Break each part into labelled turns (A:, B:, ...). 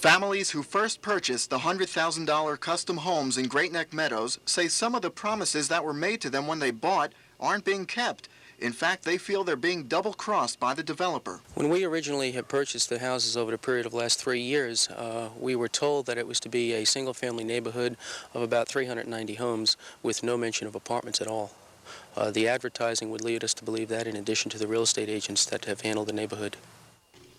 A: Families who first purchased the $100,000 custom homes in Great Neck Meadows say some of the promises that were made to them when they bought aren't being kept. In fact, they feel they're being double-crossed by the developer.
B: When we originally had purchased the houses over the period of the last 3 years, we were told that it was to be a single-family neighborhood of about 390 homes with no mention of apartments at all. The advertising would lead us to believe that, in addition to the real estate agents that have handled the neighborhood.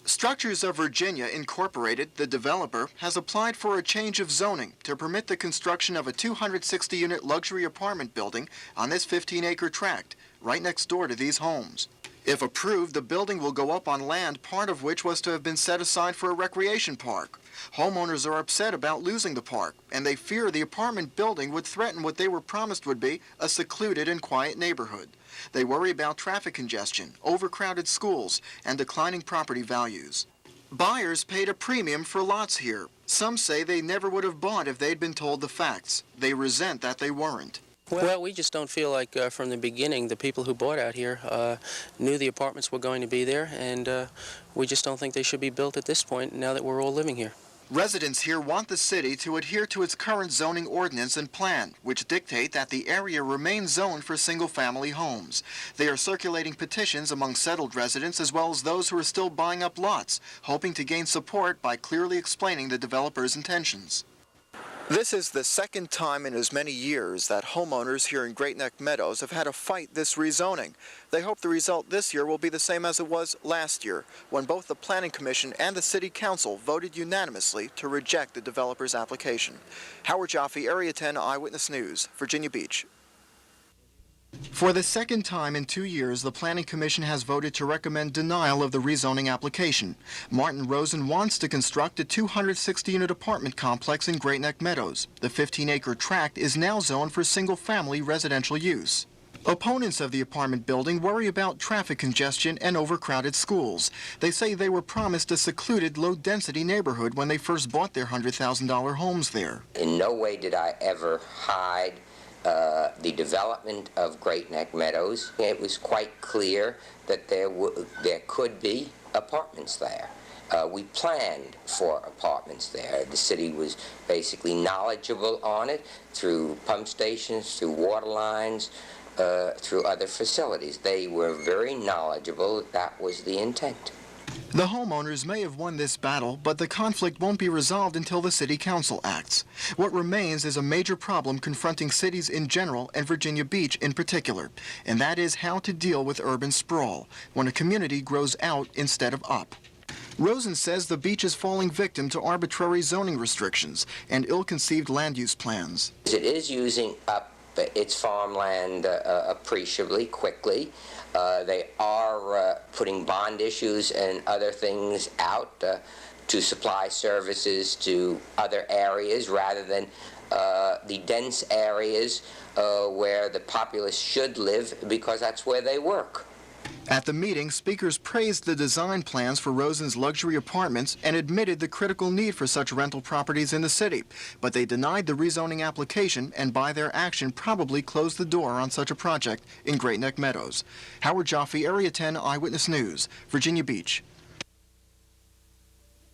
A: Structures of Virginia Incorporated, the developer, has applied for a change of zoning to permit the construction of a 260-unit luxury apartment building on this 15-acre tract, right next door to these homes. If approved, the building will go up on land, part of which was to have been set aside for a recreation park. Homeowners are upset about losing the park, and they fear the apartment building would threaten what they were promised would be a secluded and quiet neighborhood. They worry about traffic congestion, overcrowded schools, and declining property values. Buyers paid a premium for lots here. Some say they never would have bought if they'd been told the facts. They resent that they weren't.
B: Well, we just don't feel like from the beginning the people who bought out here knew the apartments were going to be there, and we just don't think they should be built at this point now that we're all living here.
A: Residents here want the city to adhere to its current zoning ordinance and plan, which dictate that the area remain zoned for single-family homes. They are circulating petitions among settled residents as well as those who are still buying up lots, hoping to gain support by clearly explaining the developer's intentions. This is the second time in as many years that homeowners here in Great Neck Meadows have had to fight this rezoning. They hope the result this year will be the same as it was last year, when both the Planning Commission and the City Council voted unanimously to reject the developer's application. Howard Jaffe, Area 10 Eyewitness News, Virginia Beach. For the second time in 2 years, the Planning Commission has voted to recommend denial of the rezoning application. Martin Rosen wants to construct a 260-unit apartment complex in Great Neck Meadows. The 15-acre tract is now zoned for single-family residential use. Opponents of the apartment building worry about traffic congestion and overcrowded schools. They say they were promised a secluded, low-density neighborhood when they first bought their $100,000 homes there.
C: In no way did I ever hide the development of Great Neck Meadows. It was quite clear that there could be apartments there. We planned for apartments there. The city was basically knowledgeable on it through pump stations, through water lines, through other facilities. They were very knowledgeable that was the intent.
A: The homeowners may have won this battle, but the conflict won't be resolved until the City Council acts. What remains is a major problem confronting cities in general and Virginia Beach in particular, and that is how to deal with urban sprawl when a community grows out instead of up. Rosen says the beach is falling victim to arbitrary zoning restrictions and ill-conceived land use plans.
C: It is using up its farmland appreciably quickly. They are putting bond issues and other things out to supply services to other areas rather than the dense areas where the populace should live, because that's where they work.
A: At the meeting, speakers praised the design plans for Rosen's luxury apartments and admitted the critical need for such rental properties in the city. But they denied the rezoning application and by their action probably closed the door on such a project in Great Neck Meadows. Howard Jaffe, Area 10 Eyewitness News, Virginia Beach.